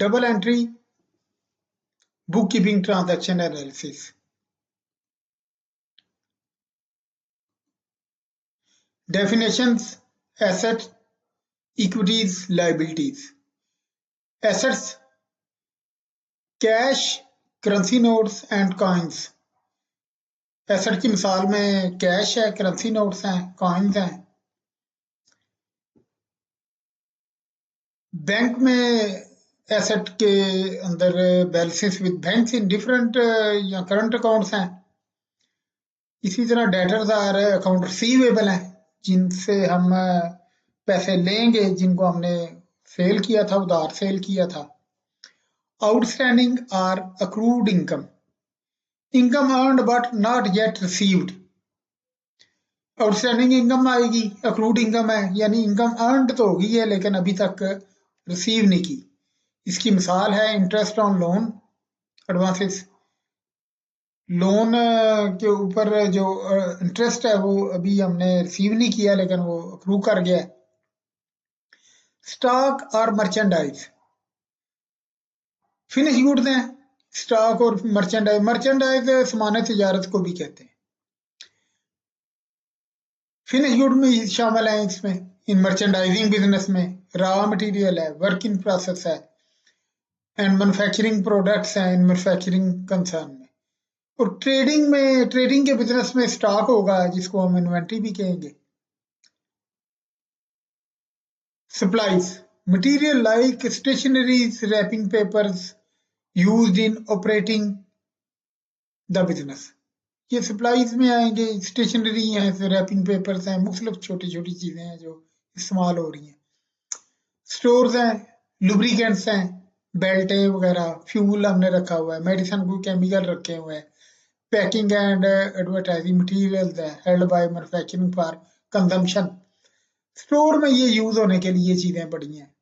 Double entry, book keeping, transaction analysis. Definitions: assets, equities, liabilities. Assets: cash, currency notes and coins. Asset की मिसाल में cash है, currency notes हैं, coins हैं। Bank में asset के अंदर balances with banks in different या करंट अकाउंट्स हैं। इसी तरह डेटर्स आर अकाउंट रिसीवेबल हैं, जिनसे हम पैसे लेंगे, जिनको हमने सेल किया था, उधार सेल किया था। Outstanding or accrued income, income earned but not yet received. Outstanding income आएगी, अक्रूड इनकम है, यानी इनकम अर्नड तो होगी है लेकिन अभी तक रिसीव नहीं की। इसकी मिसाल है interest on loan, advances. Loan के ऊपर जो इंटरेस्ट है वो अभी हमने रिसीव नहीं किया लेकिन वो अप्रूव कर गया है। स्टॉक और मर्चेंडाइज, फिनिश गुड्स हैं स्टॉक और मर्चेंडाइज। मर्चेंडाइज सामान तिजारत को भी कहते हैं। फिनिश गुड में शामिल है इसमें, इन मर्चेंडाइजिंग बिजनेस में रॉ मटेरियल है, वर्क इन प्रोसेस है एंड मैन्युफैक्चरिंग प्रोडक्ट्स हैं इन मैन्युफैक्चरिंग कंसर्न में। और ट्रेडिंग के बिजनेस में स्टॉक होगा जिसको हम इन्वेंट्री भी कहेंगे। Supplies: material like stationeries, wrapping papers used in operating the business. ये सप्लाईज में आएंगे। स्टेशनरी हैं, रैपिंग पेपर्स हैं, मुख्तलिफ छोटी छोटी चीजें हैं जो इस्तेमाल हो रही हैं। स्टोर्स हैं, लुब्रिकेंट्स हैं, बेल्टें वगैरह, फ्यूल हमने रखा हुआ है, मेडिसिन को केमिकल रखे हुए हैं। पैकिंग एंड एडवर्टाइजिंग मटीरियल्स है, held by manufacturing for consumption. Store में ये यूज होने के लिए चीजें पड़ी हैं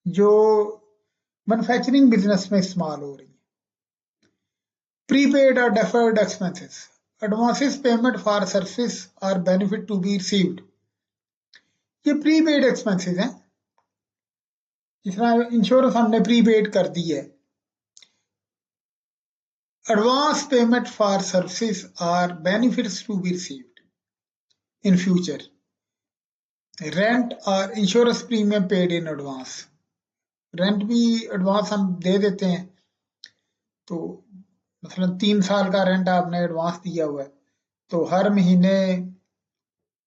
जो मैन्युफैक्चरिंग बिजनेस में इस्तेमाल हो रही हैं। प्रीपेड और deferred expenses, advances payment for service और बेनिफिट टू बी रिसीव्ड। ये प्रीपेड एक्सपेंसेस हैं, जिस तरह इंश्योरेंस हमने प्रीपेड कर दी है। एडवांस पेमेंट फॉर सर्विस और benefits to be received in future. Rent और insurance premium paid in advance, rent भी एडवांस हम दे देते हैं। तो मतलब 3 साल का रेंट आपने एडवांस दिया हुआ है तो हर महीने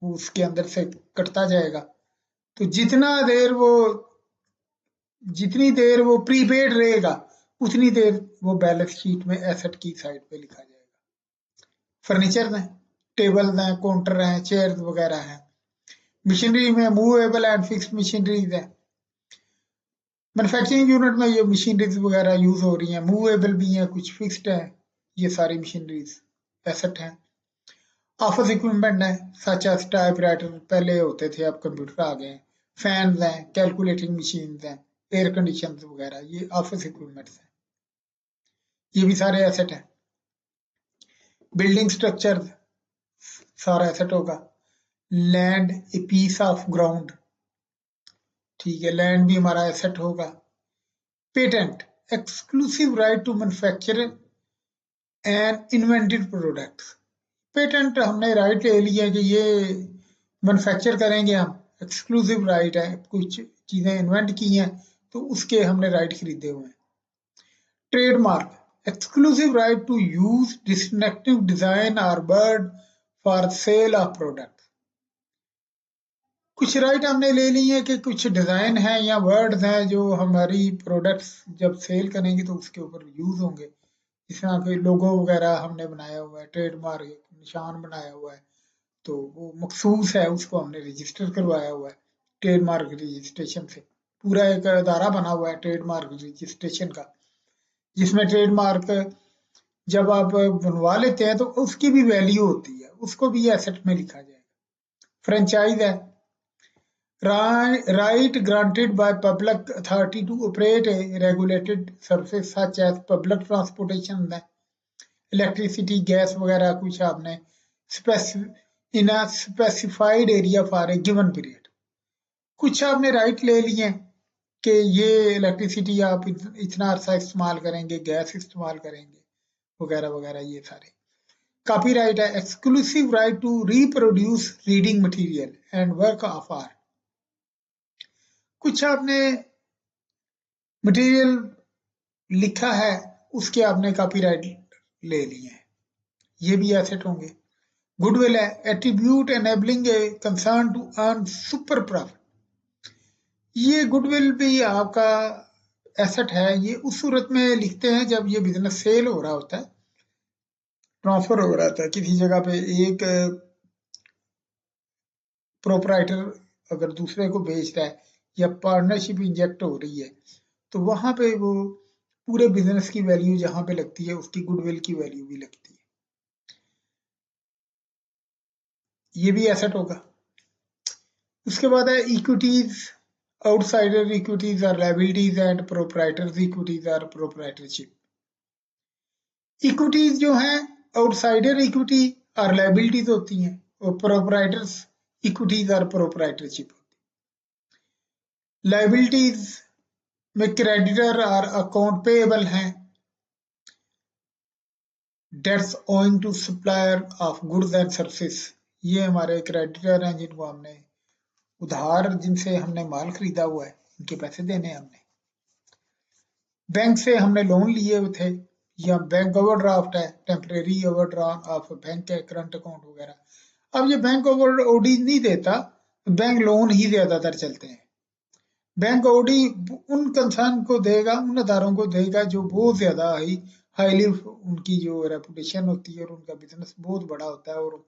उसके अंदर से कटता जाएगा। तो जितनी देर वो प्रीपेड रहेगा उतनी देर वो बैलेंस शीट में एसेट की साइड पे लिखा जाएगा। फर्नीचर हैं, टेबल हैं, काउंटर हैं, चेयर वगैरह हैं। मशीनरी में मूवेबल एंड फिक्स्ड मशीनरीज है। मैन्युफैक्चरिंग यूनिट में ये मशीनरीज वगैरह यूज हो रही हैं, मूवेबल भी हैं, कुछ फिक्स्ड है। ये सारी मशीनरीज एसेट हैं। ऑफिस इक्विपमेंट है, सच एज टाइपराइटर, पहले होते थे अब कंप्यूटर आ गए हैं। फैंस हैं, कैलकुलेटिंग मशीन हैं, एयर कंडीशन वगैरह, ये ऑफिस इक्विपमेंट्स हैं। ये भी सारे एसेट हैं। बिल्डिंग स्ट्रक्चर सारा एसेट होगा। Land a piece of ground, ठीक है, लैंड भी हमारा एसेट होगा। Patent, exclusive right to manufacture and invented products. Patent हमने राइट ले लिया कि ये मैन्युफैक्चर करेंगे हम, एक्सक्लूसिव राइट है, कुछ चीजें इन्वेंट की हैं तो उसके हमने राइट खरीदे हुए हैं। Trademark, exclusive right to use distinctive design or word for sale of product। कुछ राइट हमने ले ली है कि कुछ डिजाइन है या वर्ड्स हैं जो हमारी प्रोडक्ट्स जब सेल करेंगे तो उसके ऊपर यूज होंगे। इस तरह के लोगो वगैरह हमने बनाया हुआ है, ट्रेडमार्क निशान बनाया हुआ है तो वो मखसूस है, उसको हमने रजिस्टर करवाया हुआ है ट्रेडमार्क रजिस्ट्रेशन से। पूरा एक अदारा बना हुआ है ट्रेडमार्क रजिस्ट्रेशन का, जिसमें ट्रेडमार्क जब आप बनवा लेते हैं तो उसकी भी वैल्यू होती है, उसको भी एसेट में लिखा जाएगा। फ्रेंचाइज है, right granted by public authority to operate a regulated service such as public transportation है, इलेक्ट्रिसिटी, गैस वगैरह कुछ आपने in a specified area for a given period. कुछ आपने राइट ले लिए कि ये इलेक्ट्रिसिटी आप इतना अरसा इस्तेमाल करेंगे, गैस इस्तेमाल करेंगे वगैरह वगैरह, ये सारे। कॉपीराइट है exclusive right to reproduce reading material and work of art. कुछ आपने मटेरियल लिखा है, उसके आपने कॉपीराइट ले लिए हैं, ये भी एसेट होंगे। गुडविल है attribute enabling a concern to earn super profit. ये गुडविल भी आपका एसेट है। ये उस सूरत में लिखते हैं जब ये बिजनेस सेल हो रहा होता है, ट्रांसफर हो रहा था किसी जगह पे, एक प्रोपराइटर अगर दूसरे को बेच रहा है या पार्टनरशिप इंजेक्ट हो रही है, तो वहां पे वो पूरे बिजनेस की वैल्यू जहां पे लगती है, उसकी गुडविल की वैल्यू भी लगती है। ये भी एसेट होगा। उसके बाद है equities, outsider equities are liabilities and proprietors equities are proprietorship. Equities जो हैं, आउटसाइडर इक्विटी और लायबिलिटीज होती हैं, और प्रोपराइटर्स इक्विटीज और प्रोपराइटरशिप होती है। लायबिलिटीज में क्रेडिटर और अकाउंट पेएबल हैं, debts owing to supplier of goods and services, ये हमारे क्रेडिटर हैं जिनको हमने उधार, जिनसे हमने माल खरीदा हुआ है, इनके पैसे देने हैं हमने। बैंक से हमने लोन लिए हुए थे, या बैंक ओवरड्राफ्ट है, टेम्परेरी ओवरड्राफ्ट ऑफ बैंक है, करंट अकाउंट वगैरह। अब ये बैंक ओवर ओडी नहीं देता, बैंक लोन ही ज्यादातर चलते हैं। बैंक ओडी उन कंसर्न को देगा, उन अदारों को देगा जो बहुत ज्यादा हाईली उनकी जो रेपुटेशन होती है और उनका बिजनेस बहुत बड़ा होता है, और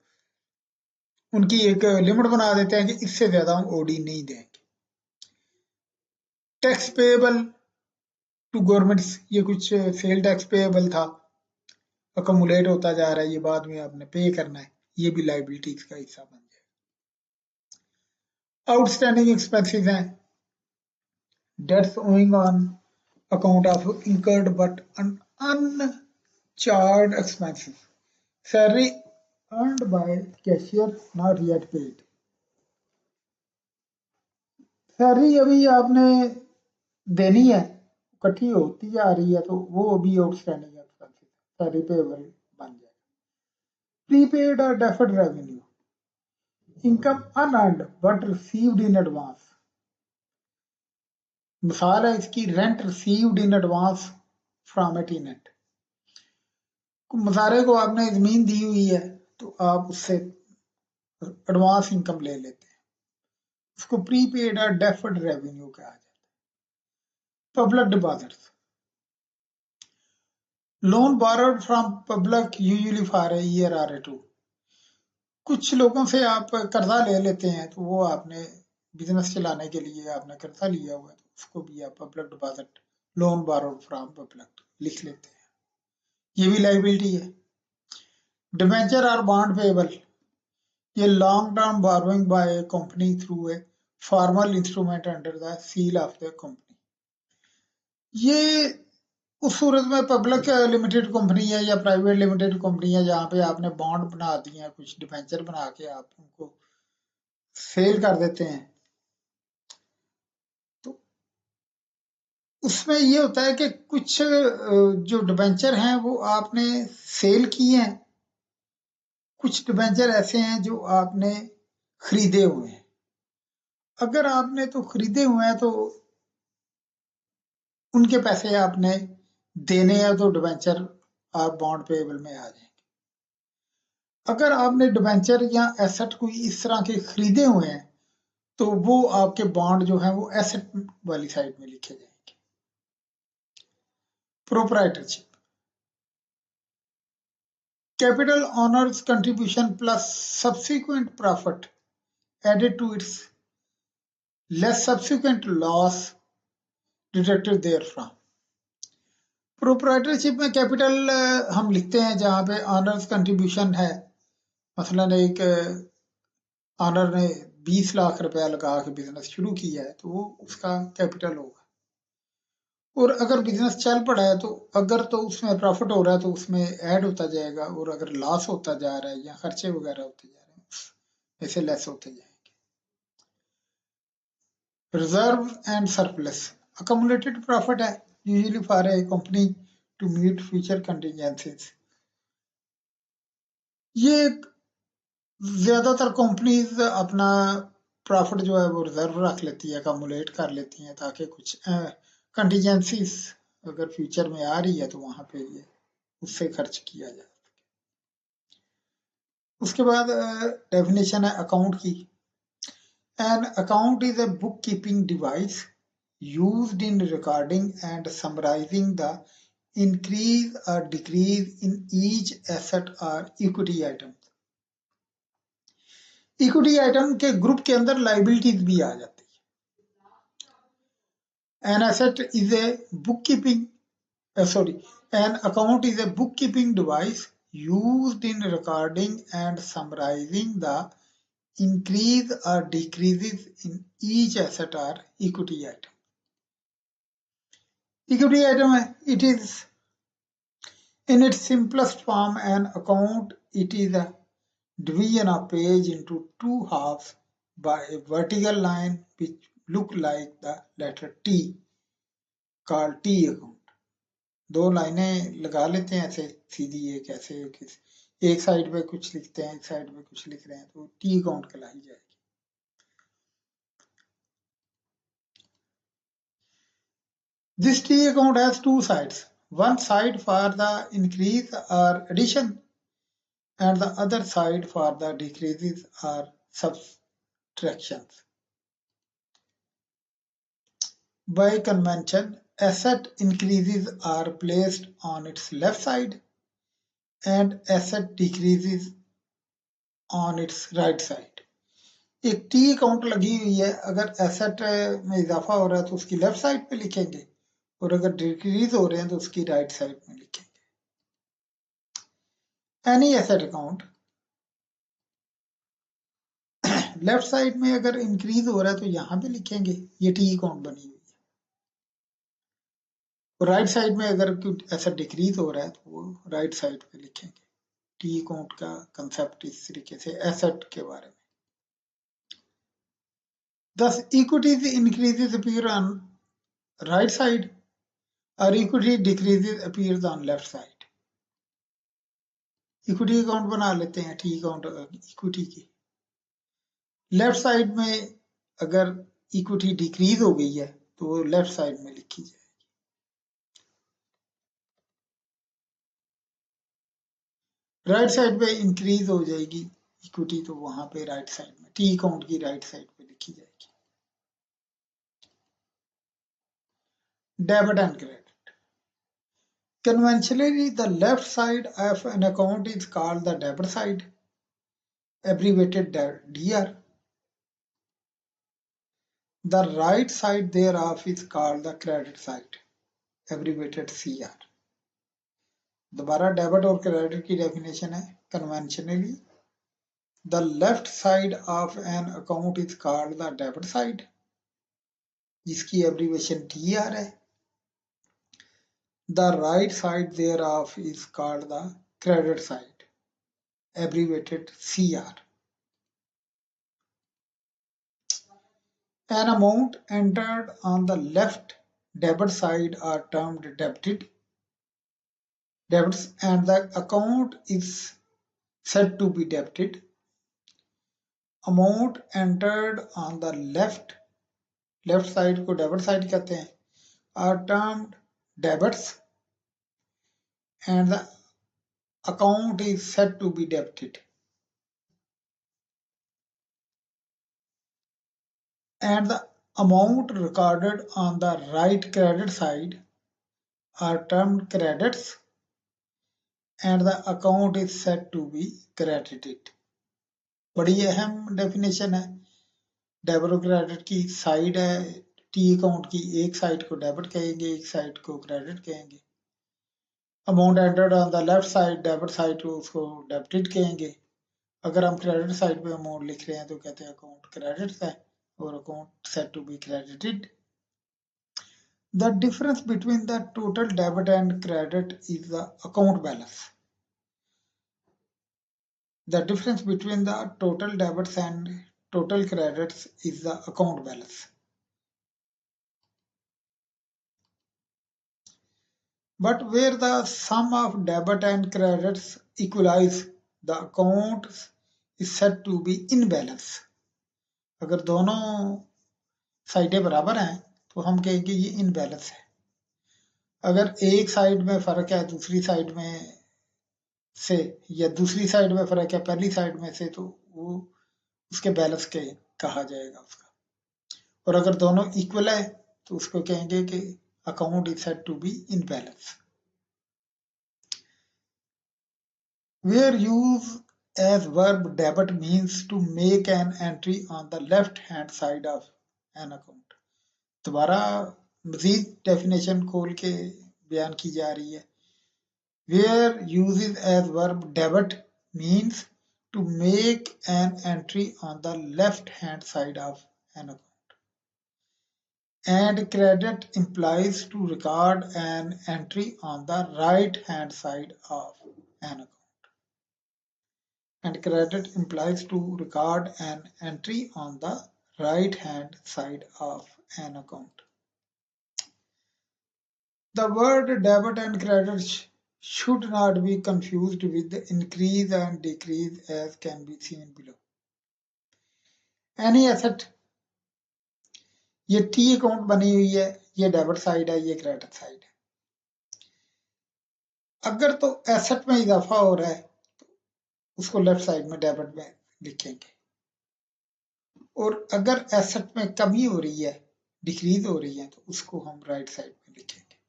उनकी एक लिमिट बना देते हैं कि इससे ज्यादा हम ओडी नहीं देंगे। टैक्स पेएबल टू गवर्नमेंट्स, ये कुछ सेल टैक्स पेएबल था, अकोमुलेट होता जा रहा है, ये बाद में आपने पे करना है, ये भी लाइबिलिटीज का हिस्सा बन जाएगा। आउटस्टैंडिंग एक्सपेंसेस हैं, debts owing on account of incurred but uncharged expenses, salary earned by cashier not yet paid। Salary अभी आपने देनी है, इकट्ठी होती जा रही है, तो वो अभी आउटस्टैंडिंग एक्सपेंसेस, सैलरी पेएबल बन जाएगा। प्रीपेड और deferred revenue, income unearned but received in advance. मिसाल है इसकी, rent received in advance from a tenant. मुजारे को आपने जमीन दी हुई है, तो आप उससे एडवांस इनकम ले लेते हैं, उसको प्रीपेड और डेफर्ड रेवेन्यू कहा जाता है। Public deposits, loan borrowed from public usually for a year और टू। कुछ लोगों से आप कर्जा ले लेते हैं, तो वो आपने बिजनेस चलाने के लिए आपने कर्जा लिया हुआ है, तो उसको भी आप public deposit, loan borrowed from public लिख लेते हैं, ये भी लाइबिलिटी है। डिबेंचर और बॉन्ड पेएबल, ये long term borrowing bye A company through a formal instrument under the seal of the company. ये उस सूरत में पब्लिक लिमिटेड कंपनी है या प्राइवेट लिमिटेड कंपनी है जहां पे आपने बॉन्ड बना दिए हैं, कुछ डिबेंचर बना के आप उनको सेल कर देते हैं, तो उसमें ये होता है कि कुछ जो डिबेंचर हैं वो आपने सेल किए हैं, कुछ डिबेंचर ऐसे हैं जो आपने खरीदे हुए हैं। अगर आपने तो खरीदे हुए हैं, तो उनके पैसे आपने देने हैं, तो डिबेंचर और बॉन्ड पेएबल में आ जाएंगे। अगर आपने डिबेंचर या एसेट कोई इस तरह के खरीदे हुए हैं, तो वो आपके बॉन्ड जो है वो एसेट वाली साइड में लिखे जाएंगे। Proprietorship, capital owners contribution plus subsequent profit added to its less subsequent loss deducted therefrom. Proprietorship में कैपिटल हम लिखते हैं जहां पे ऑनर्स कंट्रीब्यूशन है, मसलन एक ऑनर ने 20 लाख रुपया लगा के बिजनेस शुरू किया है, तो वो उसका कैपिटल होगा। और अगर बिजनेस चल पड़ा है, तो अगर तो उसमें प्रॉफिट हो रहा है तो उसमें ऐड होता जाएगा, और अगर लॉस होता जा रहा है या खर्चे वगैरह होते जा रहे हैं, ऐसे लेस होते जाएंगे। Reserve and surplus, accumulated profit है usually for a company to meet future contingencies. ये ज्यादातर कंपनीज अपना प्रॉफिट जो है वो रिजर्व रख लेती है, अकमुलेट कर लेती हैं, ताकि कुछ कंटीजेंसीज अगर फ्यूचर में आ रही है तो वहां पे ये उससे खर्च किया जाए। उसके बाद डेफिनेशन है अकाउंट की। An account is a book keeping device used in recording and summarizing the increase or decrease in each asset or equity item. Equity item के ग्रुप के अंदर लाइबिलिटीज भी आ जाती है। An asset is a book keeping sorry, an account is a bookkeeping device used in recording and summarizing the increase or decreases in each asset or equity item. Equity item, it is in its simplest form an account. It is a division of page into two halves by a vertical line which look like the letter T, called T account. दो लाइनें लगा लेते हैं ऐसे सीधी, एक ऐसे एक side पे कुछ लिखते हैं, एक साइड पे कुछ लिख रहे हैं, तो टी अकाउंट कहलाई जाएगी। This T account has two sides, one side for the increase और addition and the other side for the decreases or subtractions. By convention, asset increases are placed on its left side and asset decreases on its right side. एक T account लगी हुई है, अगर asset में इजाफा हो रहा है तो उसकी लेफ्ट साइड पे लिखेंगे, और अगर डिक्रीज हो रहे हैं तो उसकी राइट साइड में लिखेंगे। Any asset account left side में अगर इंक्रीज हो रहा है तो यहाँ पे लिखेंगे, ये टी अकाउंट बनी हुई है। और राइट साइड में अगर एसेट डिक्रीज हो रहा है तो वो राइट साइड पे लिखेंगे। टी अकाउंट का कंसेप्ट इस तरीके से एसेट के बारे में। Thus, equities increases appear on right side और equity decreases appears on left side. Equity account बना लेते हैं टी अकाउंट इक्विटी की। लेफ्ट साइड में अगर इक्विटी डिक्रीज हो गई है तो वो लेफ्ट साइड में लिखी जाएगी। राइट साइड पे इंक्रीज हो जाएगी इक्विटी तो वहां पे राइट साइड में टी अकाउंट की राइट साइड पे लिखी जाएगी। Debit and credit. Conventionally, the left side of an account is called the debit side, abbreviated DR. The right side thereof is called the credit side, abbreviated CR. दोबारा debit और credit की definition है। Conventionally, the left side of an account is called the debit side, जिसकी abbreviation DR है। The right side thereof is called the credit side, abbreviated CR. An amount entered on the left debit side are termed debits, and the account is said to be debited. Amount entered on the left side को debit side कहते हैं, are termed debits and the account is said to be debited. And the amount recorded on the right credit side are termed credits and the account is said to be credited. बड़ी अहम definition है। Debit और credit की side है T account की, एक side को debit कहेंगे, एक साइड को क्रेडिट कहेंगे। Amount entered on the left side, debit side को उसको डेबिटेड कहेंगे। अगर हम क्रेडिट साइड पे अमाउंट लिख रहे हैं तो कहते हैं अकाउंट क्रेडिट है और account said to be credited. The difference between the total debit and credit is the account balance. The difference between the total debits and total credits is the account balance. but where the sum of debit and credits equalize, the account is said to be in balance. अगर दोनों साइडें बराबर हैं तो हम कहेंगे ये in balance है। अगर एक साइड में फर्क है दूसरी साइड में से, या दूसरी साइड में फर्क है पहली साइड में से, तो वो उसके बैलेंस के कहा जाएगा उसका। और अगर दोनों इक्वल है तो उसको कहेंगे कि account is said to be in balance. Where use as verb debit means to make an entry on the left hand side of an account। दोबारा मजीद डेफिनेशन खोल के बयान की जा रही है। Where uses as verb debit means to make an entry on the left hand side of an account, and credit implies to record an entry on the right hand side of an account, and credit implies to record an entry on the right hand side of an account। The word debit and credit should not be confused with the increase and decrease as can be seen below। Any asset, ये T account बनी हुई है, ये debit side है, ये credit side है। अगर तो एसेट में इजाफा हो रहा है तो उसको लेफ्ट साइड में डेबिट में लिखेंगे, और अगर एसेट में कमी हो रही है, डिक्रीज हो रही है, तो उसको हम राइट साइड में लिखेंगे।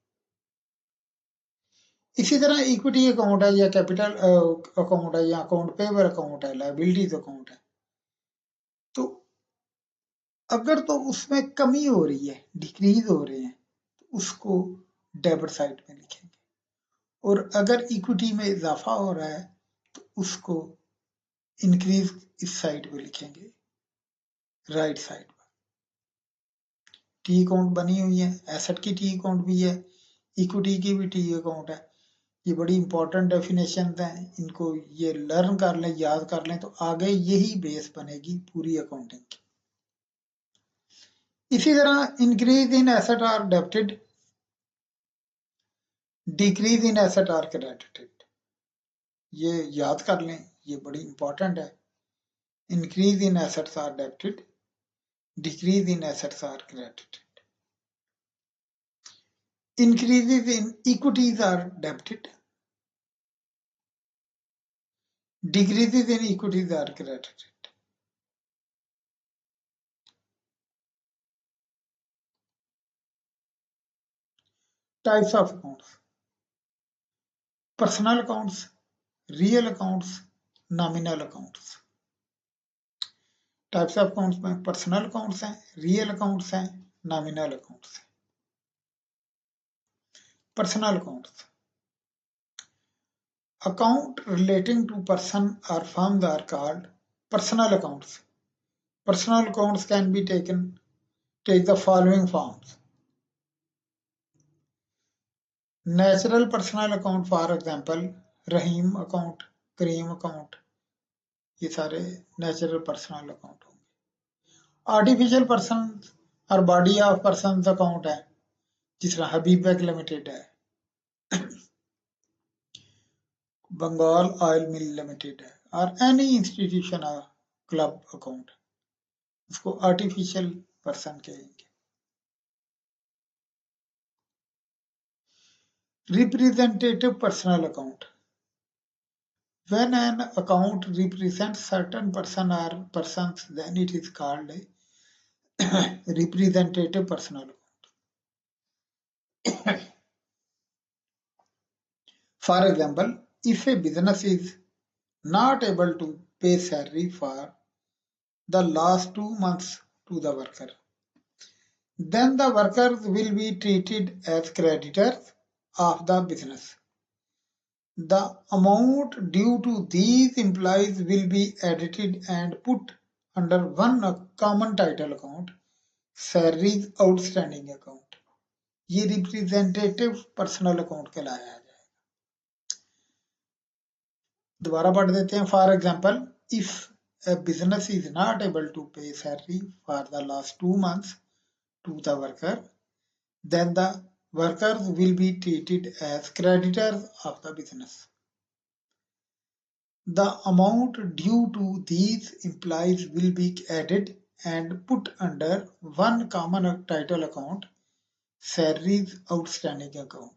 इसी तरह इक्विटी अकाउंट है या कैपिटल अकाउंट है या अकाउंट पेबल अकाउंट है, लायबिलिटीज अकाउंट है, तो अगर तो उसमें कमी हो रही है, डिक्रीज हो रहे हैं, तो उसको डेबिट साइड में लिखेंगे, और अगर इक्विटी में इजाफा हो रहा है तो उसको इंक्रीज इस साइड पे लिखेंगे, राइट साइड पर। टी अकाउंट बनी हुई है, एसेट की टी अकाउंट भी है, इक्विटी की भी टी अकाउंट है। ये बड़ी इंपॉर्टेंट डेफिनेशन हैं, इनको ये लर्न कर लें, याद कर लें, तो आगे यही बेस बनेगी पूरी अकाउंटिंग की। इसी तरह increase in asset are debited, decrease in asset are credited. ये याद कर लें, ये बड़ी इंपॉर्टेंट है। Increase in assets are debited, decrease in assets are credited, increases in equities are debited, decreases in equities are credited। Types of accounts: personal accounts, real accounts, nominal accounts। Types of accounts में personal accounts हैं, real accounts हैं, nominal accounts हैं। Personal accounts, account relating to person और firms are called personal accounts. Personal accounts can be take the following forms: natural personal account, for example Rahim account, Karim account, ये सारे natural personal account होंगे। Artificial person और body of person account है, जिस तरह हबीब bank limited है, Bengal oil mill limited है, और एनी इंस्टीट्यूशन और क्लब अकाउंट, उसको आर्टिफिशियल पर्सन कहेंगे। Representative personal account, when an account represents certain person or persons, then it is called a representative personal account। For example, if a business is not able to pay salary for the last 2 months to the worker, then the workers will be treated as creditors of the business। The amount due to these employees will be edited and put under one common title account, salaries outstanding account। ये representative personal account कहलाया जाएगा। दोबारा पढ़ देते हैं। For example, if a business is not able to pay salary for the last 2 months to the worker, then the workers will be treated as creditors of the business. The amount due to these employees will be added and put under one common title account, salaries outstanding account.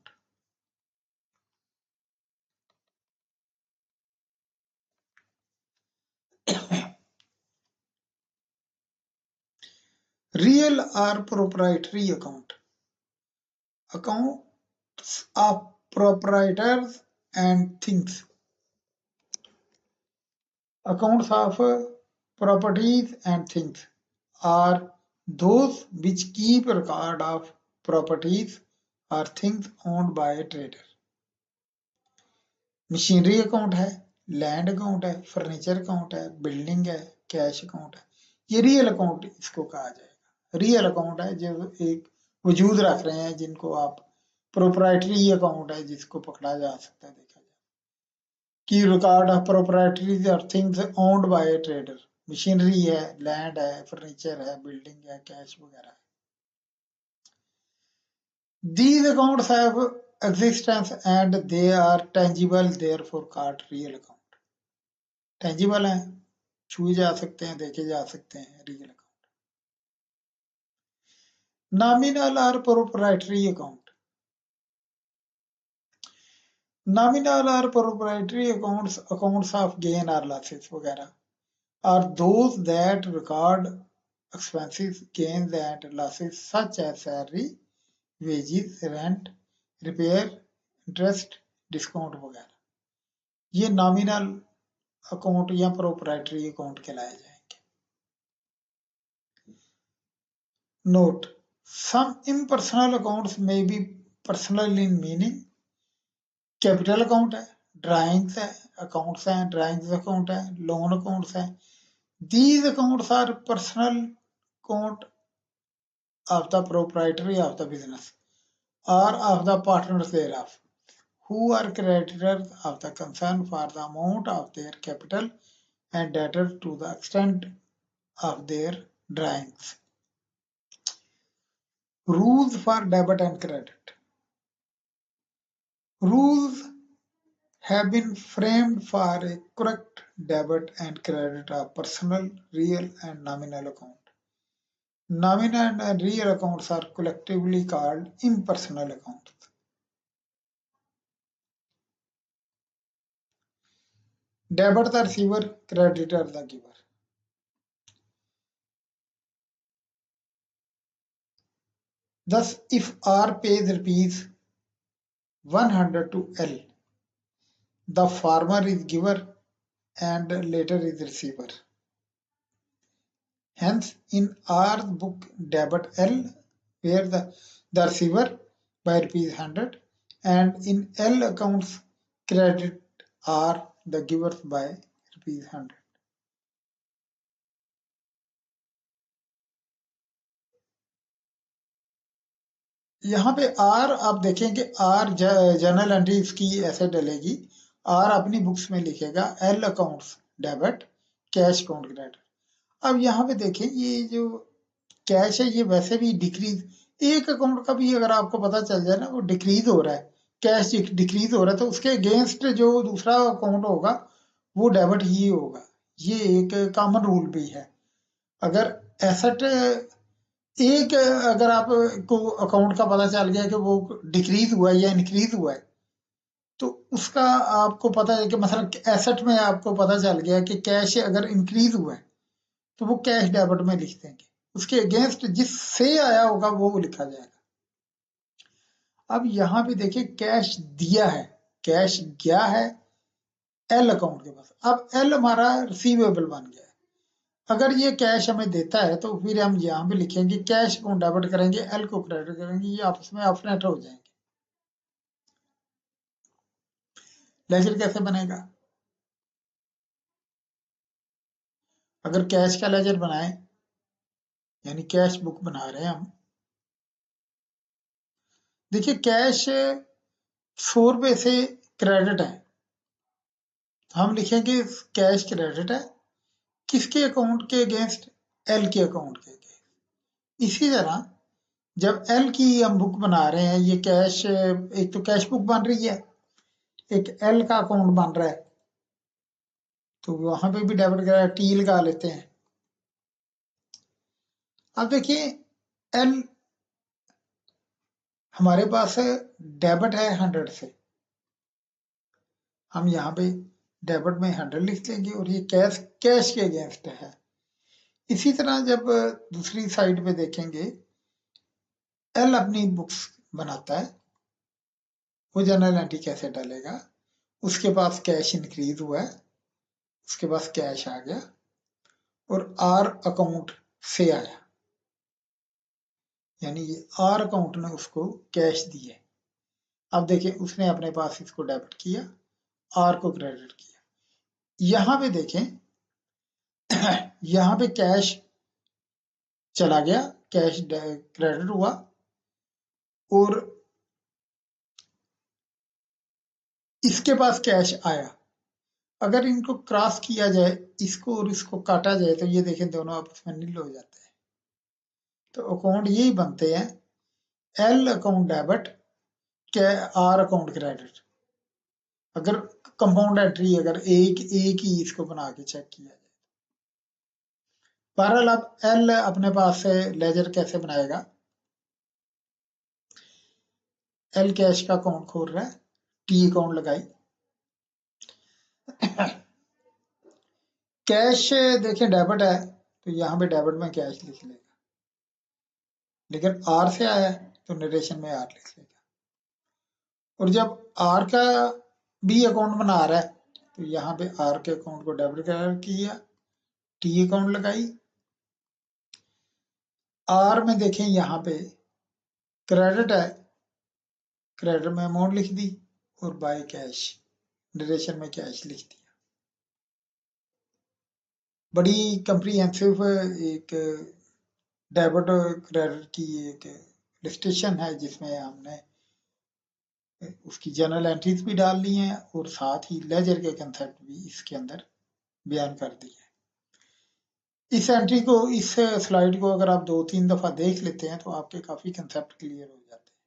Real or proprietary account. Accounts of proprietors and things. Accounts of properties and things are those which keep record of properties or things owned by a trader. Machinery account है, land account है, furniture account है, building है, cash account है, ये real account इसको कहा जाएगा। Real account है जो एक वजूद रख रहे हैं, जिनको आप प्रोप्राइटरी अकाउंट है जिसको पकड़ा जा सकता है, देखा जाए कि रिकॉर्ड ऑफ प्रोप्राइटरीज और things owned by A trader. Machinery है, लैंड है, फर्नीचर है, बिल्डिंग है, कैश वगैरह है। These accounts have existence and they are tangible, therefore called real account. Tangible है, छुए जा सकते हैं, देखे जा सकते हैं, real account. Nominal or proprietary account. Nominal or proprietary accounts, accounts of gain or losses वगैरह, are those that record expenses, gains and losses such as salary, wages, rent, repair, interest, discount वगैरह, ये nominal account या proprietary account कहलाए जाएंगे। Note, some impersonal accounts may be personal in meaning. Capital account है, drawings है, accounts हैं, drawings account है, loan accounts हैं। These accounts are personal account of the proprietary of the business or of the partners thereof, who are creditors of the concern for the amount of their capital and debtors to the extent of their drawings. Rules for debit and credit. Rules have been framed for a correct debit and credit of personal, real and nominal account. Nominal and real accounts are collectively called impersonal accounts. Debtor the receiver, creditor the giver. Thus, if R pays rupees 100 to L, the farmer is giver and later is receiver. Hence, in R's book, debit L, where the receiver by rupees 100, and in L accounts, credit R, the giver by rupees 100. यहाँ पे are आप देखें कि are journal entry इसकी ऐसे डलेगी, are अपनी books में लिखेगा L accounts debit, cash account credit. अब यहाँ पे देखें ये जो कैश है ये वैसे भी डिक्रीज, एक अकाउंट का भी अगर आपको पता चल जाए ना वो डिक्रीज हो रहा है, कैश डिक्रीज हो रहा है, तो उसके अगेंस्ट जो दूसरा अकाउंट होगा वो डेबिट ही होगा। ये एक कॉमन रूल भी है। अगर एसेट एक अगर आपको अकाउंट का पता चल गया कि वो डिक्रीज हुआ है या इंक्रीज हुआ है, तो उसका आपको पता है कि मसलन एसेट में आपको पता चल गया कि कैश अगर इंक्रीज हुआ है तो वो कैश डेबिट में लिख देंगे, उसके अगेंस्ट जिससे आया होगा वो लिखा जाएगा। अब यहाँ पे देखिए कैश दिया है, कैश गया है एल अकाउंट के पास, अब एल हमारा रिसीवेबल बन गया है। अगर ये कैश हमें देता है तो फिर हम यहाँ पे लिखेंगे कैश को डेबिट करेंगे, एल को क्रेडिट करेंगे, ये आपस में ऑफनेट हो जाएंगे। लेजर कैसे बनेगा? अगर कैश का लेजर बनाए यानी कैश बुक बना रहे हैं हम, देखिए कैश 100 रुपए से क्रेडिट है, हम लिखेंगे कैश क्रेडिट है किसके अकाउंट के अगेंस्ट? एल के अकाउंट के अगेंस्ट। इसी तरह जब एल की हम बुक बना रहे हैं, ये कैश, एक तो कैश बुक बन रही है, एक एल का अकाउंट बन रहा है, तो वहां पे भी डेबिट का टी लगा लेते हैं। अब देखिए एल हमारे पास है, डेबिट है 100 से, हम यहाँ पे डेबिट में 100 लिख लेंगे और ये कैश कैश के अगेंस्ट है। इसी तरह जब दूसरी साइड पे देखेंगे, एल अपनी बुक्स बनाता है, वो जनरल एंट्री कैसे डालेगा, उसके पास कैश इंक्रीज हुआ है, उसके पास कैश आ गया और आर अकाउंट से आया, यानी ये आर अकाउंट ने उसको कैश दिए। अब देखिए उसने अपने पास इसको डेबिट किया, आर को क्रेडिट किया। यहां पे देखें यहां पे कैश चला गया, कैश क्रेडिट हुआ और इसके पास कैश आया। अगर इनको क्रॉस किया जाए, इसको और इसको काटा जाए, तो ये देखें दोनों आपस में नील हो जाते हैं। तो अकाउंट यही बनते हैं, L account debit, R account credit. अगर कंपाउंड एंट्री अगर एक ही इसको बना के चेक किया जाए। बहरहाल अब एल अपने पास से लेजर कैसे बनाएगा, एल कैश का अकाउंट खोल रहा है, टी अकाउंट लगाई, कैश देखें डेबिट है, तो यहाँ पे डेबिट में कैश लिख लेगा, लेकिन आर से आया है तो नरेशन में आर लिख लेगा। और जब आर का बी अकाउंट बना रहा है, तो यहाँ पे आर के अकाउंट को डेबिट किया, टी अकाउंट लगाई, आर में देखें यहाँ पे क्रेडिट है, क्रेडिट में अमाउंट लिख दी और बाय कैश, नरेशन में कैश लिख दिया। बड़ी कंप्रीहेंसिव एक डेबिट क्रेडिट की एक लिस्टेशन है, जिसमें हमने उसकी जनरल एंट्रीज भी डाल ली हैं और साथ ही लेजर के कंसेप्ट भी इसके अंदर बयान कर दिए हैं। इस एंट्री को, इस स्लाइड को अगर आप 2-3 दफा देख लेते हैं तो आपके काफी कंसेप्ट क्लियर हो जाते हैं।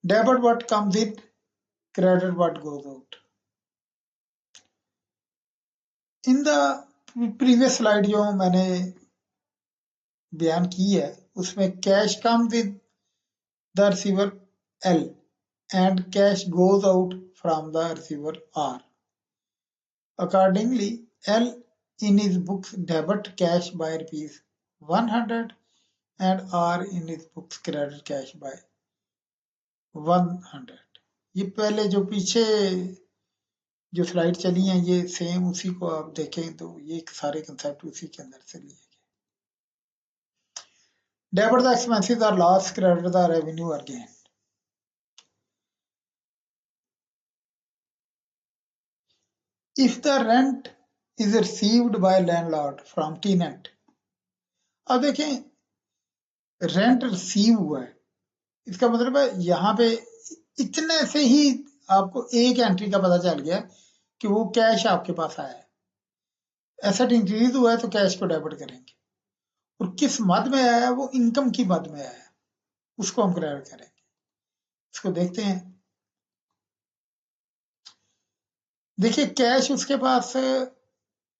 Debit what comes in, credit what goes out. In the previous slide जो मैंने बयान की है, उसमें cash comes in the receiver L and cash goes out from the receiver R. Accordingly, L in his books debit cash by rupees 100 and R in his books credit cash by 100। ये पहले जो पीछे जो slide चली हैं, ये same उसी को आप देखें तो ये सारे कंसेप्ट उसी के अंदर से लिए गए। Debit the expenses are loss, credit the revenue और gain. If the rent is received by landlord from tenant, अब देखें रेंट रिसीव हुआ है, इसका मतलब है यहाँ पे इतने से ही आपको एक एंट्री का पता चल गया कि वो कैश आपके पास आया है। एसेट इंक्रीज हुआ है तो कैश को डेबिट करेंगे, और किस मद में आया है, वो इनकम की मद में आया है, उसको हम क्रेडिट करेंगे। इसको देखते हैं। देखिए कैश उसके पास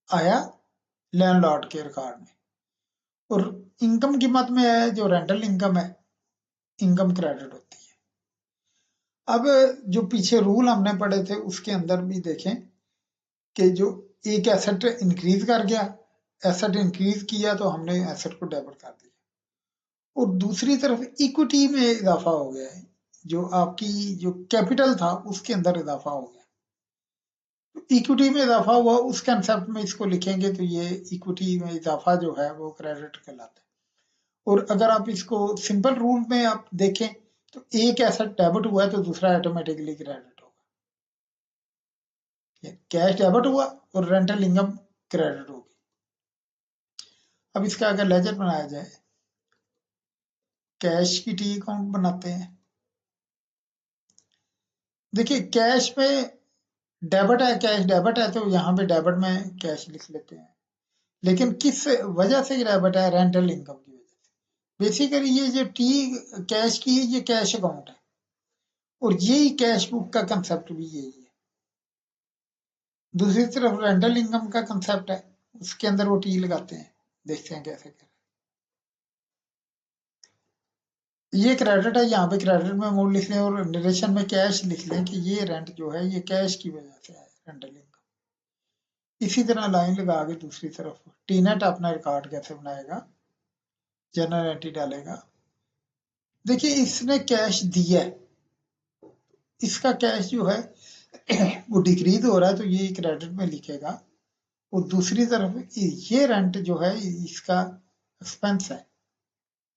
आया लैंडलॉर्ड के रिकॉर्ड में, और इनकम की मद में आया, जो रेंटल इनकम है, इनकम क्रेडिट होती है। अब जो पीछे रूल हमने पढ़े थे उसके अंदर भी देखें कि जो एक एसेट इंक्रीज कर गया, एसेट इंक्रीज किया तो हमने एसेट को डेबिट कर दिया, और दूसरी तरफ इक्विटी में इजाफा हो गया है, जो आपकी जो कैपिटल था उसके अंदर इजाफा हो गया। तो इक्विटी में इजाफा हुआ, उस कंसेप्ट में इसको लिखेंगे तो ये इक्विटी में इजाफा जो है वो क्रेडिट कहलाता है। और अगर आप इसको सिंपल रूल में आप देखें तो एक एसेट डेबिट हुआ है तो दूसरा ऑटोमेटिकली क्रेडिट होगा। कैश डेबिट हुआ और रेंटल इनकम क्रेडिट होगी। अब इसका अगर लेजर बनाया जाए, कैश की टी अकाउंट बनाते हैं। देखिए कैश में डेबिट है, कैश डेबिट है तो यहाँ पे डेबिट में कैश लिख लेते हैं, लेकिन किस वजह से गिरावट है? रेंटल इनकम की वजह से। बेसिकली ये जो टी कैश की है, ये कैश अकाउंट है, और यही कैश बुक का कंसेप्ट भी यही है। दूसरी तरफ रेंटल इनकम का कंसेप्ट है, उसके अंदर वो टी लगाते हैं, देखते हैं कैसे कर। ये क्रेडिट है, यहाँ पे क्रेडिट में मोड लिख लें और नरेशन में कैश लिख लें कि ये रेंट जो है ये कैश की वजह से है, रेंटल इनकम। इसी तरह लाइन लगा के दूसरी तरफ टीनेट अपना रिकॉर्ड कैसे बनाएगा, जनरल एंट्री डालेगा। देखिए इसने कैश दिया है, इसका कैश जो है वो डिक्रीज हो रहा है, तो ये क्रेडिट में लिखेगा। और दूसरी तरफ ये रेंट जो है इसका एक्सपेंस है,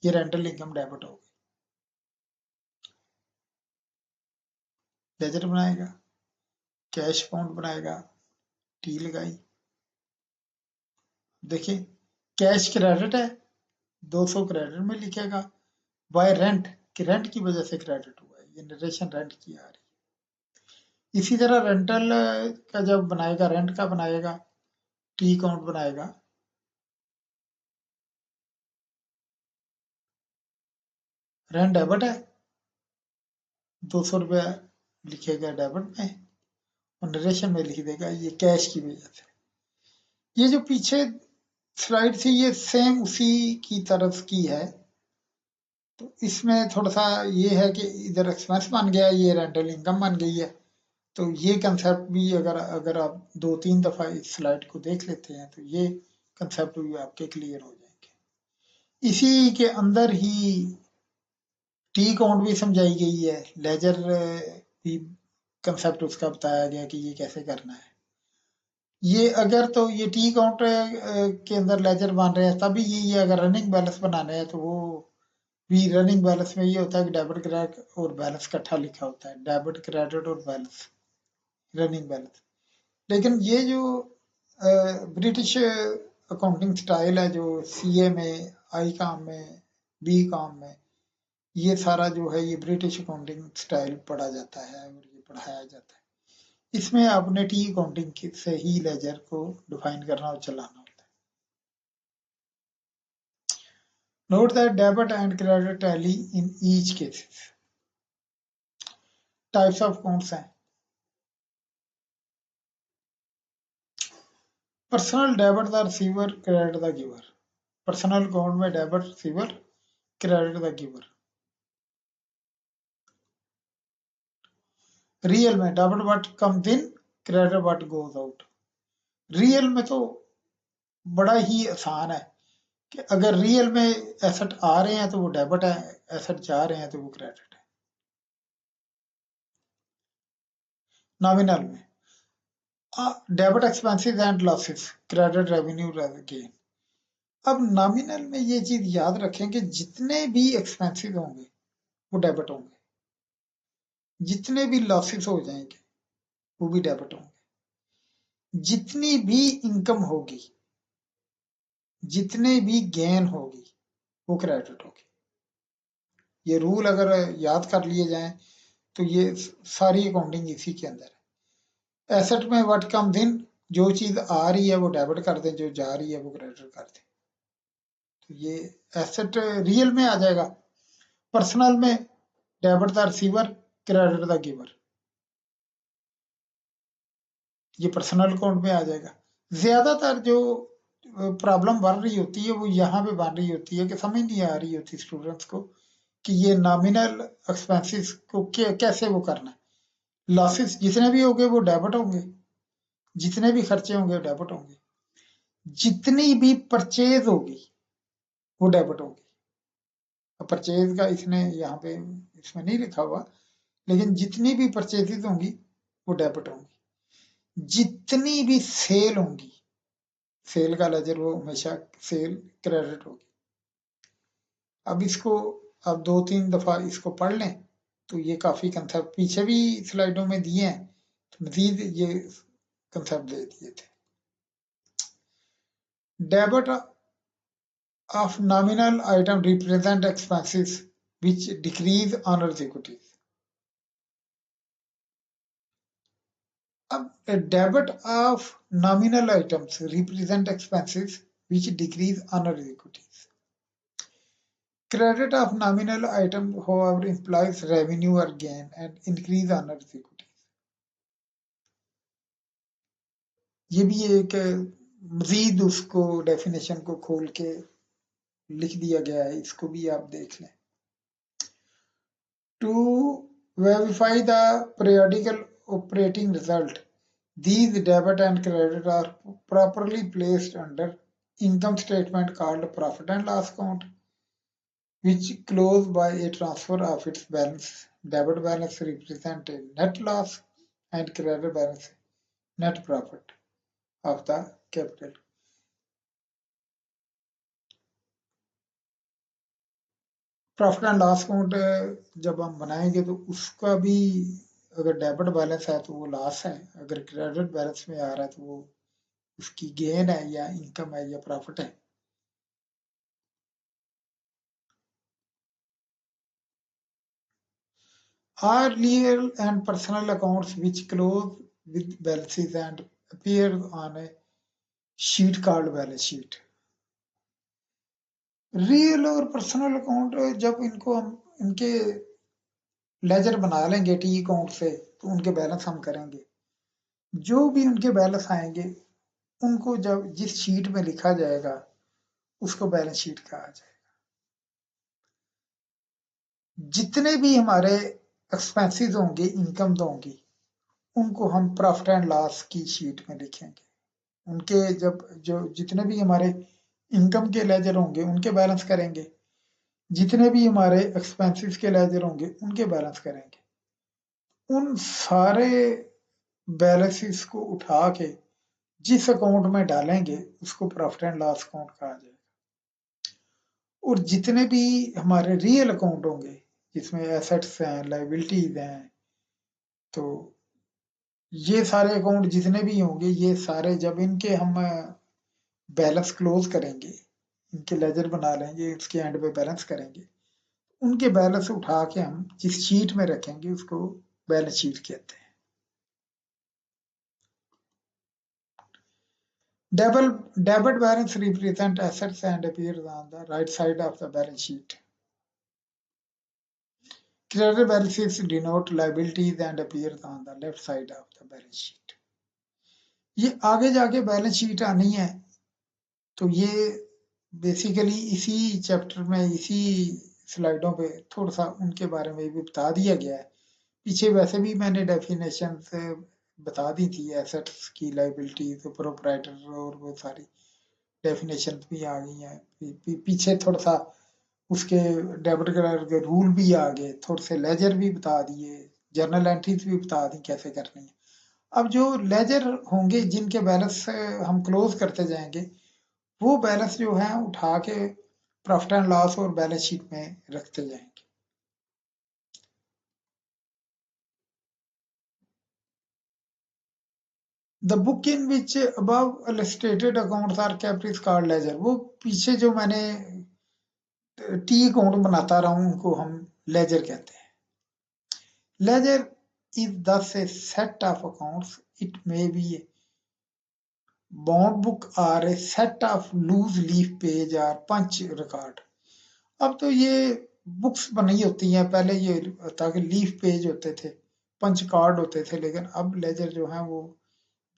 ये रेंटल इनकम डेबिट हो गई। लेजर बनाएगा, कैश अकाउंट बनाएगा, टी लगाई। देखिए कैश क्रेडिट है, 200 क्रेडिट में लिखेगा, बाय रेंट कि रेंट की वजह से क्रेडिट हुआ है, ये नरेशन रेंट की आ रही है। इसी तरह रेंटल का जब बनाएगा, रेंट का बनाएगा, टी अकाउंट बनाएगा। रेंट डेबिट है, 200 रुपया लिखेगा डेबिट में, और नरेशन में लिख देगा ये कैश की वजह से। ये जो पीछे स्लाइड थी ये सेम उसी की तरफ की है, तो इसमें थोड़ा सा ये है कि इधर एक्सपेंस बन गया, ये रेंटल इनकम बन गई है। तो ये कंसेप्ट भी अगर अगर आप 2-3 दफा इस स्लाइड को देख लेते हैं तो ये कंसेप्ट भी आपके क्लियर हो जाएंगे। इसी के अंदर ही टी काउंट भी समझाई गई है, लेजर भी कंसेप्ट उसका बताया गया कि ये कैसे करना है। ये अगर तो ये टी काउंट के अंदर लेजर बन रहे हैं तभी ये अगर रनिंग बैलेंस बनाने हैं तो वो भी रनिंग बैलेंस में ये होता है कि डेबिट क्रेडिट और बैलेंस इकट्ठा लिखा होता है, डेबिट क्रेडिट और बैलेंस, रनिंग बैलेंस। लेकिन ये जो ब्रिटिश अकाउंटिंग स्टाइल है, जो सीए में, आई कॉम में, बी कॉम में, ये सारा जो है ये ब्रिटिश अकाउंटिंग स्टाइल पढ़ा जाता है और ये पढ़ाया जाता है। इसमें आपने टी अकाउंटिंग से ही लेजर को डिफाइन करना और चलाना होता है। Note that debit and credit tally in each cases. Types of accounts हैं। Personal debit the receiver, credit the giver. Personal account में debit receiver, credit the giver. Real में debit what comes in, credit what goes out. Real में तो बड़ा ही आसान है कि अगर रियल में एसेट आ रहे हैं तो वो डेबिट है, एसेट जा रहे हैं तो वो क्रेडिट है। नॉमिनल में debit expenses and losses, credit revenue gain. अब नॉमिनल में ये चीज याद रखें कि जितने भी एक्सपेंसेस होंगे वो डेबिट होंगे, जितने भी लॉसेस हो जाएंगे वो भी डेबिट होंगे, जितनी भी इनकम होगी, जितने भी गेन होगी वो क्रेडिट होगी। ये रूल अगर याद कर लिए जाएं तो ये सारी अकाउंटिंग इसी के अंदर है। एसेट में व्हाट कम्स इन, जो चीज आ रही है वो डेबिट कर दें, जो जा रही है वो क्रेडिट कर दें। तो ये एसेट रियल में आ जाएगा। पर्सनल में debit the receiver, credit the giver, ये पर्सनल अकाउंट में आ जाएगा। ज्यादातर जो प्रॉब्लम बन रही होती है वो यहाँ पे बन रही होती है कि समझ नहीं आ रही होती स्टूडेंट्स को कि ये नॉमिनल एक्सपेंसेस को कैसे वो करना है। लॉसेस जितने भी होंगे वो डेबिट होंगे, जितने भी खर्चे होंगे डेबिट होंगे, जितनी भी परचेज होगी वो डेबिट होगी। अब परचेज का इसने यहाँ पे इसमें नहीं लिखा हुआ, लेकिन जितनी भी परचेजेज होंगी वो डेबिट होंगी। जितनी भी सेल होंगी, सेल का लेजर वो हमेशा सेल क्रेडिट होगी। अब इसको अब 2-3 दफा इसको पढ़ लें तो ये काफी कंसेप्ट पीछे भी स्लाइडों में दिए हैं, तो मजीद ये कंसेप्ट दे दिए थे। Debit of nominal item represent expenses which decrease owner's equity. अब debit of nominal items represent expenses which decrease unearned equities. Credit of nominal item, however, implies revenue or gain and increase unearned equities. ये भी एक मजीद उसको definition को खोल के लिख दिया गया है, इसको भी आप देख लें. To verify the periodical operating result, these debit and credit are properly placed under income statement called profit and loss account, which close by a transfer of its balance. Debit balance represent a net loss and credit balance net profit of the capital. Profit and loss account जब हम बनाएंगे तो उसका भी अगर debit balance है तो वो लॉस है, अगर क्रेडिट बैलेंस में आ रहा है तो वो उसकी गेन है या इनकम है या प्रॉफिट है. Are real and personal accounts which close with balances and appear on a sheet called balance sheet. Real और पर्सनल अकाउंट जब इनको हम इनके लेजर बना लेंगे टी अकाउंट से तो उनके बैलेंस हम करेंगे. जो भी उनके बैलेंस आएंगे उनको जब जिस शीट में लिखा जाएगा उसको बैलेंस शीट कहा जाएगा. जितने भी हमारे एक्सपेंसेस होंगे, इनकम होंगी, उनको हम प्रॉफिट एंड लॉस की शीट में लिखेंगे. उनके जब जो जितने भी हमारे इनकम के लेजर होंगे उनके बैलेंस करेंगे, जितने भी हमारे एक्सपेंसेस के लेजर होंगे उनके बैलेंस करेंगे. उन सारे बैलेंसेस को उठा के जिस अकाउंट में डालेंगे उसको प्रॉफिट एंड लॉस अकाउंट कहा जाएगा. और जितने भी हमारे रियल अकाउंट होंगे जिसमें एसेट्स हैं, लाइबिलिटीज हैं, तो ये सारे अकाउंट जितने भी होंगे ये सारे जब इनके हम बैलेंस क्लोज करेंगे, इनके लेजर बना लेंगे, इसके एंड पे बैलेंस करेंगे, उनके बैलेंस उठा के हम जिस शीट में रखेंगे उसको बैलेंस शीट कहते हैं. Debit balance represent assets and appears on the right side of the balance sheet. Credit balances denote liabilities and appears on the left side of the balance sheet. ये आगे जाके balance sheet आनी है तो ये basically इसी chapter में इसी स्लाइडों पे थोड़ा सा उनके बारे में भी बता दिया गया है. पीछे वैसे भी मैंने डेफिनेशन बता दी थी एसेट्स की, लाइबिलिटीज, प्रोप्राइटर और वो सारी डेफिनेशन भी आ गई हैं. पीछे थोड़ा सा उसके डेबिट क्रेडिट के रूल भी आ गए, थोड़े से लेजर भी बता दिए, जर्नल एंट्रीज भी बता दी कैसे करनी है. अब जो लेजर होंगे जिनके बैलेंस हम क्लोज करते जाएंगे वो बैलेंस जो है उठा के प्रॉफिट एंड लॉस और बैलेंस शीट में रखते जाएंगे. The book in which above illustrated accounts are kept is called ledger. वो पीछे जो मैंने टी अकाउंट बनाता रहा हूं उनको हम लेजर कहते हैं. Ledger is thus a set of accounts. It may be a bond book or a set of loose leaf page or punch record. अब तो ये बुक्स बनी होती हैं, पहले ये था कि लीफ पेज होते थे, पंच कार्ड होते थे, लेकिन अब लेजर जो है वो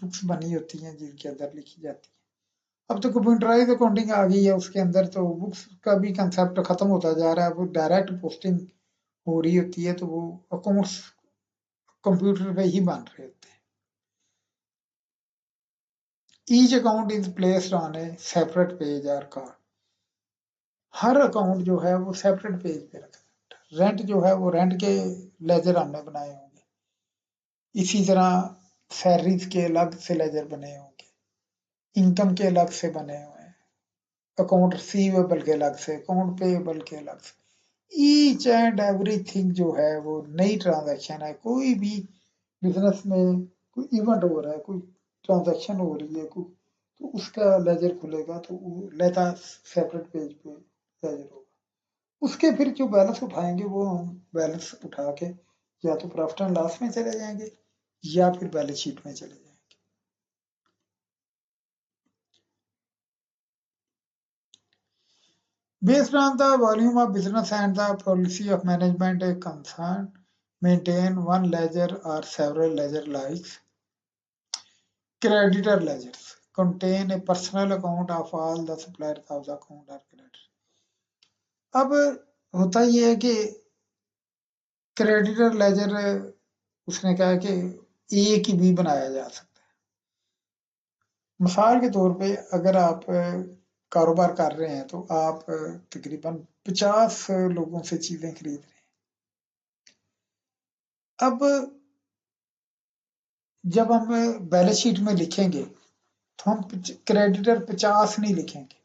बुक्स बनी होती हैं जिनके अंदर लिखी जाती है. अब तो कंप्यूटराइज अकाउंटिंग आ गई है, उसके अंदर तो बुक्स का भी कंसेप्ट खत्म होता जा रहा है, वो डायरेक्ट पोस्टिंग हो रही होती है, तो वो अकाउंट्स कंप्यूटर पे ही बन रहे होते हैं. Each account is placed on A separate page और कार्ड. हर अकाउंट जो है वो सेपरेट पेज पे रखा है. रेंट जो है वो रेंट के लेजर हमने बनाए होंगे, इसी तरह सैलरीज के अलग से लेजर बने होंगे, इनकम के अलग से बने हुए हैं, अकाउंट रिसीवेबल के अलग से, अकाउंट पेएबल के अलग से. ईच एंड एवरीथिंग जो है वो नई ट्रांजैक्शन है. कोई भी बिजनेस में कोई इवेंट हो रहा है, कोई ट्रांजैक्शन हो रही है, कोई तो उसका लेजर खुलेगा तो वो लेता सेपरेट पेज पे लेजर होगा. उसके फिर जो बैलेंस उठाएंगे वो हम बैलेंस उठा के या तो प्रॉफिट एंड लॉस में चले जाएंगे या फिर बैलेंस शीट में चले जाएंगे. Based on the volume of business and the policy of management is concerned, maintain one ledger or several ledger likes. Creditor ledgers contain a personal account of all the suppliers of the account or creditor. अब होता ये है कि creditor laser उसने कहा कि एक ही भी बनाया जा सकता है। मिसाल के तौर पे अगर आप कारोबार कर रहे हैं तो आप तकरीबन 50 लोगों से चीजें खरीद रहे हैं। अब जब हम बैलेंस शीट में लिखेंगे तो हम क्रेडिटर 50 नहीं लिखेंगे।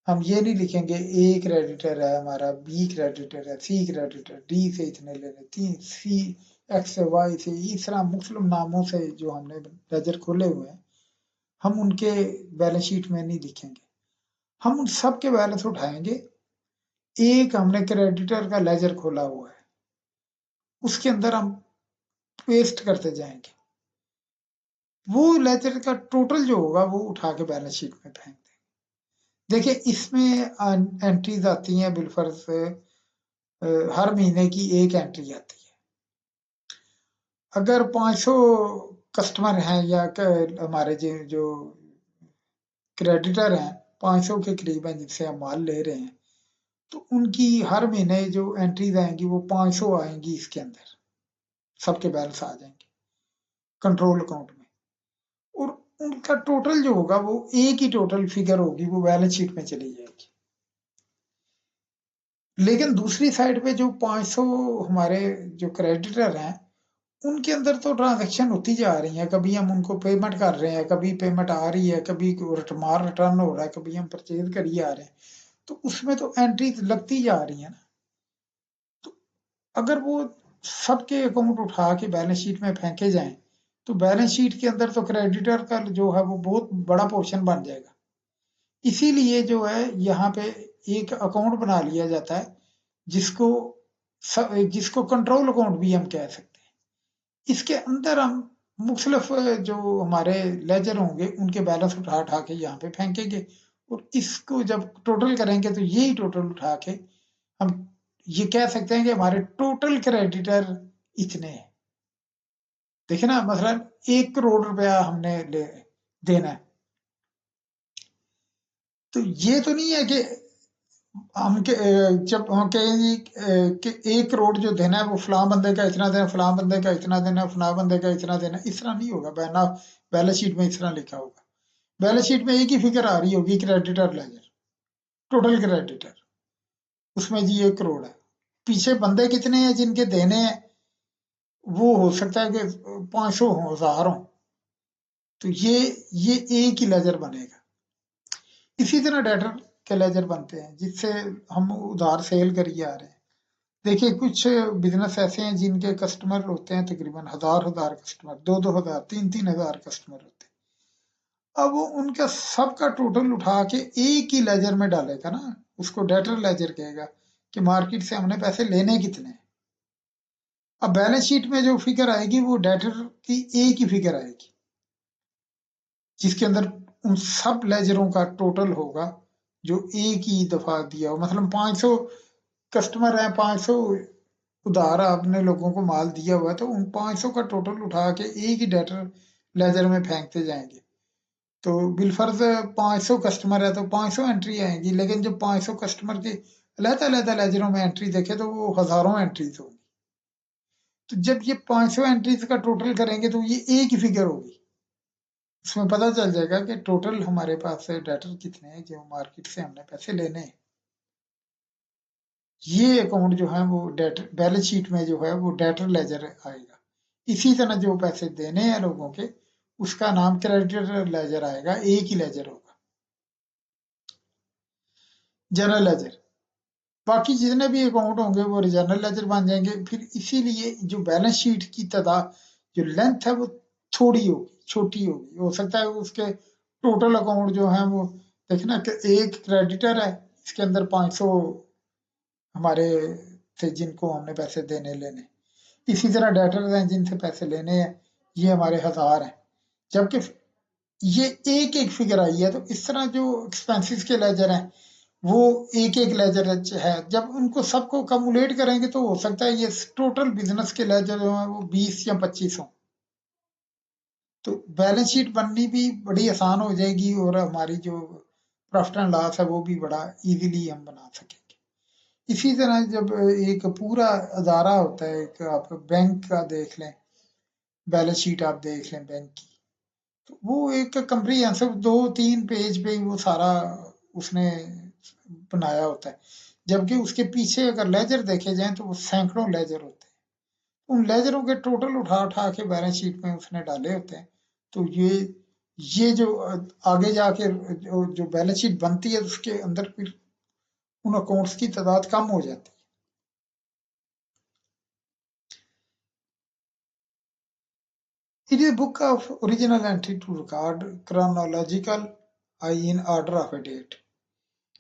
हम ये नहीं लिखेंगे ए क्रेडिटर है हमारा, बी क्रेडिटर है, सी क्रेडिटर, डी से इतने लेने, तीन सी, एक्स से वाई से, इस तरह मुख्तलिफ नामों से जो हमने लेजर खोले हुए हैं हम उनके बैलेंस शीट में नहीं लिखेंगे। हम उन सब के बैलेंस उठाएंगे। एक हमने क्रेडिटर का लेजर खोला हुआ है, उसके अंदर हम पेस्ट करते जाएंगे। वो लेजर का टोटल जो होगा वो उठा के बैलेंस शीट में फेंक देंगे। देखिए इसमें एंट्रीज आती हैं बिलफर्ज हर महीने की एक एंट्री आती है। अगर 500 कस्टमर हैं या हमारे जो क्रेडिटर हैं 500 के करीब हैं जिनसे हम माल ले रहे हैं, तो उनकी हर महीने जो एंट्रीज आएंगी वो 500 आएंगी इसके अंदर, सबके बैलेंस आ जाएंगे कंट्रोल अकाउंट में। और उनका टोटल जो होगा वो एक ही टोटल फिगर होगी, वो बैलेंस शीट में चली जाएगी। लेकिन दूसरी साइड पे जो 500 हमारे जो क्रेडिटर हैं उनके अंदर तो ट्रांजैक्शन होती जा रही है। कभी हम उनको पेमेंट कर रहे हैं, कभी पेमेंट आ रही है, कभी माल रिटर्न हो रहा है, कभी हम परचेज करिए आ रहे हैं, तो उसमें तो एंट्री लगती जा रही है ना। तो अगर वो सबके अकाउंट उठा के बैलेंस शीट में फेंके जाएं तो बैलेंस शीट के अंदर तो क्रेडिटर का जो है वो बहुत बड़ा पोर्शन बन जाएगा। इसीलिए जो है यहाँ पे एक अकाउंट बना लिया जाता है जिसको जिसको कंट्रोल अकाउंट भी हम कह सकते हैं। इसके अंदर हम मुख्तलिफ जो हमारे लेजर होंगे उनके बैलेंस उठा उठा के यहाँ पे फेंकेंगे और इसको जब टोटल करेंगे तो यही टोटल उठा के हम ये कह सकते हैं कि हमारे टोटल क्रेडिटर इतने हैं। देखिए ना, मसलन 1 करोड़ रुपया हमने देना है, तो ये तो नहीं है कि हम जब हम कहेंगे कि 1 करोड़ जो देना है वो फलां बंदे का इतना देना, फलां बंदे का इतना देना, फलां बंदे का इतना देना, इस तरह नहीं होगा। बैलेंस शीट में इस तरह लिखा होगा। बैलेंस शीट में एक ही फिगर आ रही होगी क्रेडिटर लेजर, टोटल क्रेडिटर, उसमें जी 1 करोड़ है। पीछे बंदे कितने हैं जिनके देने हैं, वो हो सकता है कि 500 हो, 1000 हो, तो ये एक ही लेजर बनेगा। इसी तरह डेटर के लेजर बनते हैं जिससे हम उधार सेल करिए आ रहे हैं। देखिए कुछ बिजनेस ऐसे हैं जिनके कस्टमर होते हैं तकरीबन हजार हजार कस्टमर, 2-2 हजार, 3-3 हजार कस्टमर होते हैं। अब वो उनका सबका टोटल उठा के एक ही लेजर में डालेगा ना, उसको डेटर लेजर कहेगा कि मार्केट से हमने पैसे लेने कितने हैं। अब बैलेंस शीट में जो फिगर आएगी वो डेटर की एक ही फिगर आएगी जिसके अंदर उन सब लेजरों का टोटल होगा जो एक ही दफा दिया हो। मतलब 500 कस्टमर हैं, 500 उधार आपने लोगों को माल दिया हुआ है, तो उन 500 का टोटल उठा के एक ही डेटर लेजर में फेंकते जाएंगे। तो बिलफर्ज 500 कस्टमर है तो 500 एंट्री आएंगी, लेकिन जब 500 कस्टमर के अलग-अलग लेजरों में एंट्री देखे तो वो हजारों एंट्रीज होगी। तो जब ये 500 एंट्रीज का टोटल करेंगे तो ये एक ही फिगर होगी। उसमें पता चल जाएगा कि टोटल हमारे पास डेटर कितने हैं जो मार्केट से हमने पैसे लेने हैं। ये अकाउंट जो है वो डेटर बैलेंस शीट में जो है वो डेटर लेजर आएगा। इसी तरह जो पैसे देने हैं लोगों के उसका नाम क्रेडिटर लेजर आएगा, एक ही लेजर होगा, जनरल लेजर। बाकी जितने भी अकाउंट होंगे वो जनरल लेजर बन जाएंगे। फिर इसीलिए जो बैलेंस शीट की तादाद जो लेंथ है वो थोड़ी होगी, छोटी होगी। हो सकता है उसके टोटल अकाउंट जो है वो देखना कि एक क्रेडिटर है, इसके अंदर 500 हमारे थे जिनको हमने पैसे देने लेने, इसी तरह डेटर्स हैं जिनसे पैसे लेने हैं, ये हमारे हजार हैं। जबकि ये एक एक फिगर आई है, तो इस तरह जो एक्सपेंसेस के लेजर हैं वो एक एक लेजर है। जब उनको सबको कमुलेट करेंगे तो हो सकता है ये टोटल बिजनेस के लेजर जो है वो 20 या 25 हो। तो बैलेंस शीट बननी भी बड़ी आसान हो जाएगी और हमारी जो प्रॉफिट एंड लॉस है वो भी बड़ा इजीली हम बना सकेंगे। इसी तरह जब एक पूरा अदारा होता है, एक आप बैंक का देख लें, बैलेंस शीट आप देख लें बैंक की, तो वो एक कंप्रीहेंसिव 2-3 पेज पे ही वो सारा उसने बनाया होता है। जबकि उसके पीछे अगर लेजर देखे जाएं तो वो सैकड़ों लेजर होते हैं। उन लेजरों के टोटल उठा उठा के बैलेंस शीट में उसने डाले होते हैं। तो ये जो आगे जाके जो बैलेंस शीट बनती है उसके अंदर फिर उन अकाउंट्स की तादाद कम हो जाती है। It is a book of original entry to record chronological in order of a date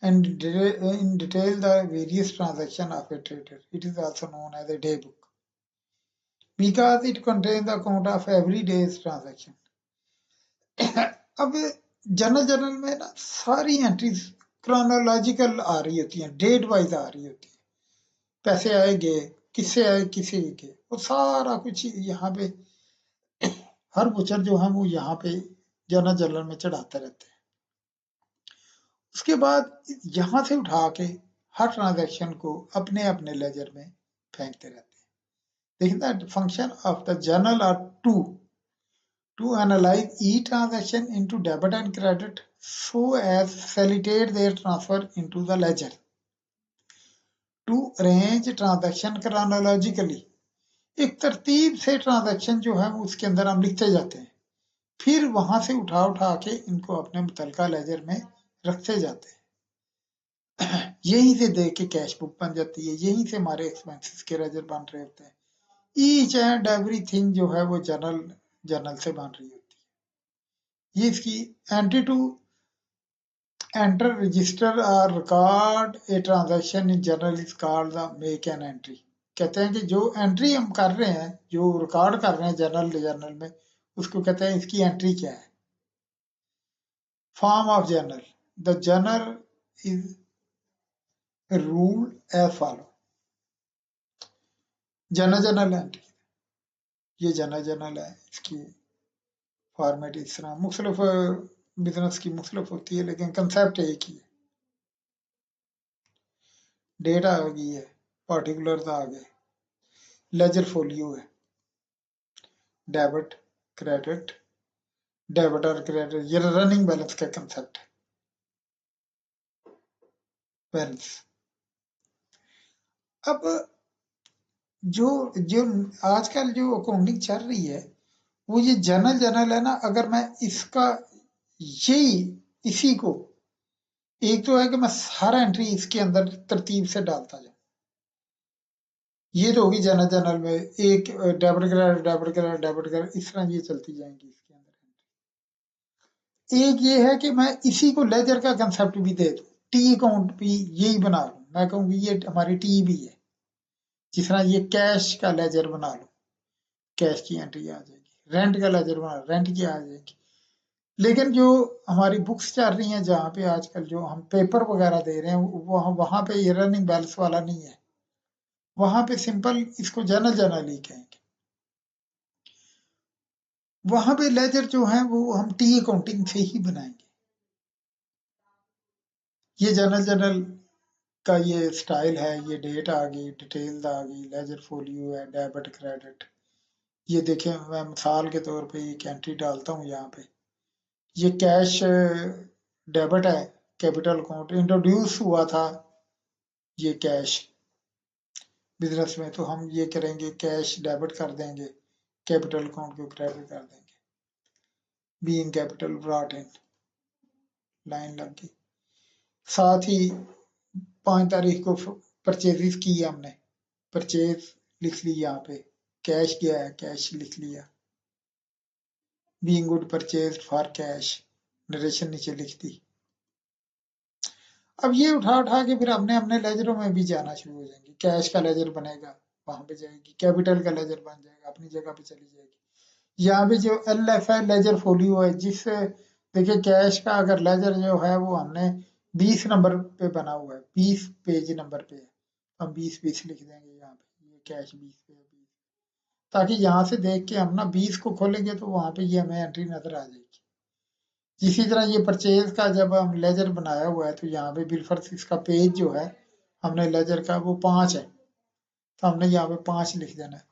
and in detail the various transactions of a trader. It is also known as a day book because it contains the account of every day's transaction. अब journal में ना सारी entries chronological आ रही होती हैं, date wise आ रही होती है। पैसे आए गए, किससे आए किसे गए, वो सारा कुछ यहाँ पे हर बुचर जो है वो यहाँ पे जर्नल में चढ़ाते रहते हैं। उसके बाद यहाँ से उठा के हर ट्रांजैक्शन को अपने अपने लेजर में फेंकते रहते हैं। देखिए that function of the journal are to analyze each transaction into debit and credit so as facilitate their transfer into the ledger. To arrange transaction chronologically, एक तरतीब से ट्रांजैक्शन जो है वो उसके अंदर हम लिखते जाते हैं, फिर वहां से उठा उठा के इनको अपने मुतलका लेजर में रखते जाते हैं। यहीं से देख के कैश बुक बन जाती है, यहीं से हमारे एक्सपेंसेस के लेजर बन रहे होते हैं। ईच एंड एवरीथिंग जो है वो जर्नल से बन रही होती है। ये इसकी entry to enter, register or record a transaction in journal is called the make an entry। कहते हैं कि जो एंट्री हम कर रहे हैं, जो रिकॉर्ड कर रहे हैं जर्नल में, उसको कहते हैं इसकी एंट्री क्या है। Form of journal, the journal is rule as follow. Journal entry, ये जर्नल है, इसकी फॉर्मेट इस तरह मुख्तलिफ बिजनेस की मुख्तलिफ होती है लेकिन कंसेप्ट एक ही है। डेट आ गई है, पार्टिकुलर आ गए, लेजर फोलियो है, डेबिट क्रेडिट, डेबिट और क्रेडिट, ये रनिंग बैलेंस का कंसेप्ट है। बैलेंस अब जो जो आजकल जो अकाउंटिंग चल रही है वो ये जर्नल है ना, अगर मैं इसका यही इसी को एक तो है कि मैं सारा एंट्री इसके अंदर तरतीब से डालता जाऊं, ये तो होगी जर्नल में एक डेबिट क्रेडिट इस तरह ये चलती जाएंगी इसके अंदर। एक ये है कि मैं इसी को लेजर का कंसेप्ट भी दे दूं, टी अकाउंट भी यही बना लूं, मैं कहूंगी ये हमारी टी भी है। जिस तरह ये कैश का लेजर बना लो, कैश की एंट्री आ जाएगी, रेंट का लेजर बना लो, रेंट की आ जाएगी। लेकिन जो हमारी बुक्स चल रही हैं जहाँ पे आजकल जो हम पेपर वगैरह दे रहे हैं वो वहां पे ये रनिंग बैलेंस वाला नहीं है, वहां पे सिंपल इसको जर्नल ही कहेंगे। वहां पे लेजर जो है वो हम टी अकाउंटिंग से ही बनाएंगे। ये जर्नल का ये स्टाइल है, ये डेट आ गई, डिटेल्स आ गई, लेजर फोलियो है, डेबिट क्रेडिट। ये देखें मैं मिसाल के तौर पे एक एंट्री डालता हूँ यहाँ पे, ये कैश डेबिट है, कैपिटल अकाउंट इंट्रोड्यूस हुआ था ये कैश बिजनेस में, तो हम ये करेंगे कैश डेबिट कर देंगे, कैपिटल अकाउंट को क्रेडिट कर देंगे। Being capital brought in, line लग गई। साथ ही 5 तारीख को परचेजेस की है हमने, परचेज लिख ली, यहाँ पे कैश गया है, कैश लिख लिया। Being good purchase for cash, narration नीचे लिख दी। अब ये उठा उठा के फिर अपने अपने लेजरों में भी जाना शुरू हो जाएंगे। कैश का लेजर बनेगा, वहां पे जाएगी, कैपिटल का लेजर बन जाएगा, अपनी जगह पे चली जाएगी। यहाँ पे जो एल एफ है लेजर फोलियो है, जिससे देखिए कैश का अगर लेजर जो है वो हमने 20 नंबर पे बना हुआ है, 20 पेज नंबर पे है। हम 20 लिख देंगे यहाँ पे, ये कैश 20 पे है 20, ताकि यहाँ से देख के हम ना 20 को खोलेंगे तो वहां पे ये हमें एंट्री नजर आ जाएगी। इसी तरह ये परचेज का जब हम लेजर बनाया हुआ है तो यहाँ पे बिल फर्स इसका पेज जो है हमने लेजर का वो 5 है, तो हमने यहाँ पे 5 लिख देना है।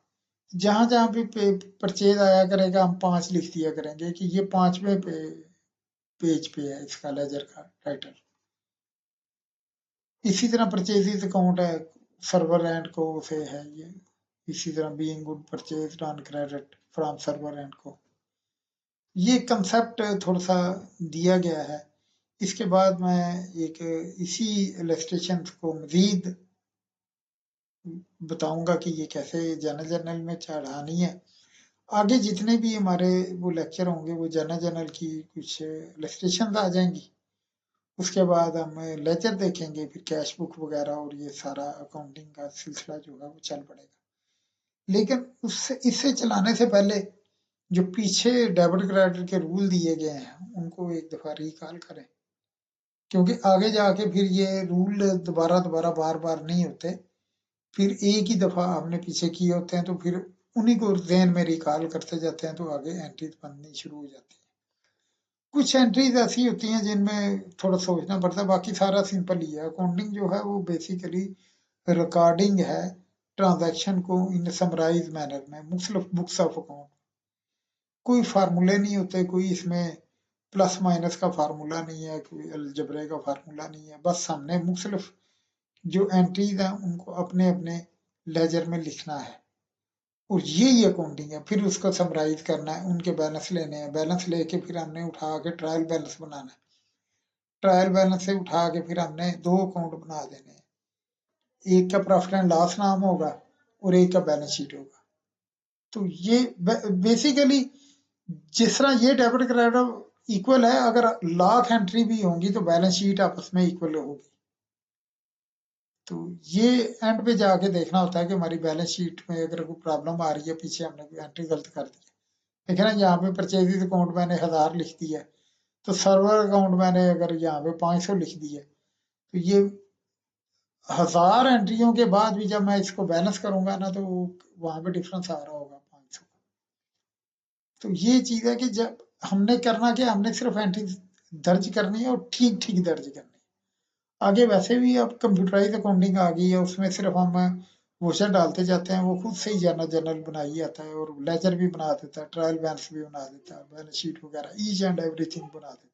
जहां जहां भी परचेज आया करेगा हम 5 लिख दिया करेंगे कि ये 5वें पेज पे है इसका लेजर का टाइटल। इसी तरह परचेज अकाउंट है, सर्वर एंड को से है ये। इसी तरह being good purchase on credit from server and को, ये कंसेप्ट थोड़ा सा दिया गया है। इसके बाद मैं एक इसी इलस्ट्रेशन को मजीद बताऊंगा कि ये कैसे जनरल जर्नल में चढ़ानी है। आगे जितने भी हमारे वो लेक्चर होंगे वो जनरल जर्नल की कुछ इलस्ट्रेशन आ जाएंगी। उसके बाद हम लेजर देखेंगे, फिर कैश बुक वगैरह और ये सारा अकाउंटिंग का सिलसिला जो है वो चल पड़ेगा। लेकिन उससे इससे चलाने से पहले जो पीछे डेबिट क्रेडिट के रूल दिए गए हैं उनको एक दफा रिकॉल करें, क्योंकि आगे जाके फिर ये रूल दोबारा दोबारा बार बार नहीं होते, फिर एक ही दफा हमने पीछे किए होते हैं तो फिर उन्हीं को जहन में रिकॉल करते जाते हैं तो आगे एंट्रीज बननी शुरू हो जाती है। कुछ एंट्रीज ऐसी होती हैं जिनमें थोड़ा सोचना पड़ता है, बाकी सारा सिंपल ही है। अकाउंटिंग जो है वो बेसिकली रिकॉर्डिंग है ट्रांजैक्शन को इन समराइज मैनर में मुख्तलिफ बुक्स ऑफ अकाउंट। कोई फार्मूले नहीं होते, कोई इसमें प्लस माइनस का फार्मूला नहीं है, कोई अलजबरे का फार्मूला नहीं है, बस हमने मुख्तलिफ जो एंट्रीज हैं उनको अपने अपने लेजर में लिखना है और ये अकाउंटिंग है। फिर उसको समराइज करना है, उनके बैलेंस लेने हैं, बैलेंस लेके फिर हमने उठा के ट्रायल बैलेंस बनाना है, ट्रायल बैलेंस से उठा के फिर हमने दो अकाउंट बना देने हैं, एक का प्रॉफिट एंड लॉस नाम होगा और एक का बैलेंस शीट होगा। तो ये बेसिकली जिस तरह ये डेबिट क्रेडिट इक्वल है, अगर लाख एंट्री भी होंगी तो बैलेंस शीट आपस में इक्वल होगी। तो ये एंड पे जाके देखना होता है कि हमारी बैलेंस शीट में अगर कोई प्रॉब्लम आ रही है, पीछे हमने कोई एंट्री गलत कर दी है। देखिए ना, यहाँ पे परचेज अकाउंट मैंने 1000 लिख दिया है, तो सर्वर अकाउंट मैंने अगर यहाँ पे 500 लिख दिया है, तो ये 1000 एंट्रियों के बाद भी जब मैं इसको बैलेंस करूंगा ना तो वहां पे डिफरेंस आ रहा होगा 500। तो ये चीज है कि जब हमने करना क्या, हमने सिर्फ एंट्री दर्ज करनी है और ठीक ठीक दर्ज करनी है। आगे वैसे भी अब कंप्यूटराइज अकाउंटिंग आ गई है, उसमें सिर्फ हम वोचर डालते जाते हैं, वो खुद से ही जनरल बना ही आता है और लेजर भी बना देता है, ट्रायल बैलेंस भी बना देता है, बैलेंस शीट वगैरह ईच एंड एवरीथिंग बना देता है।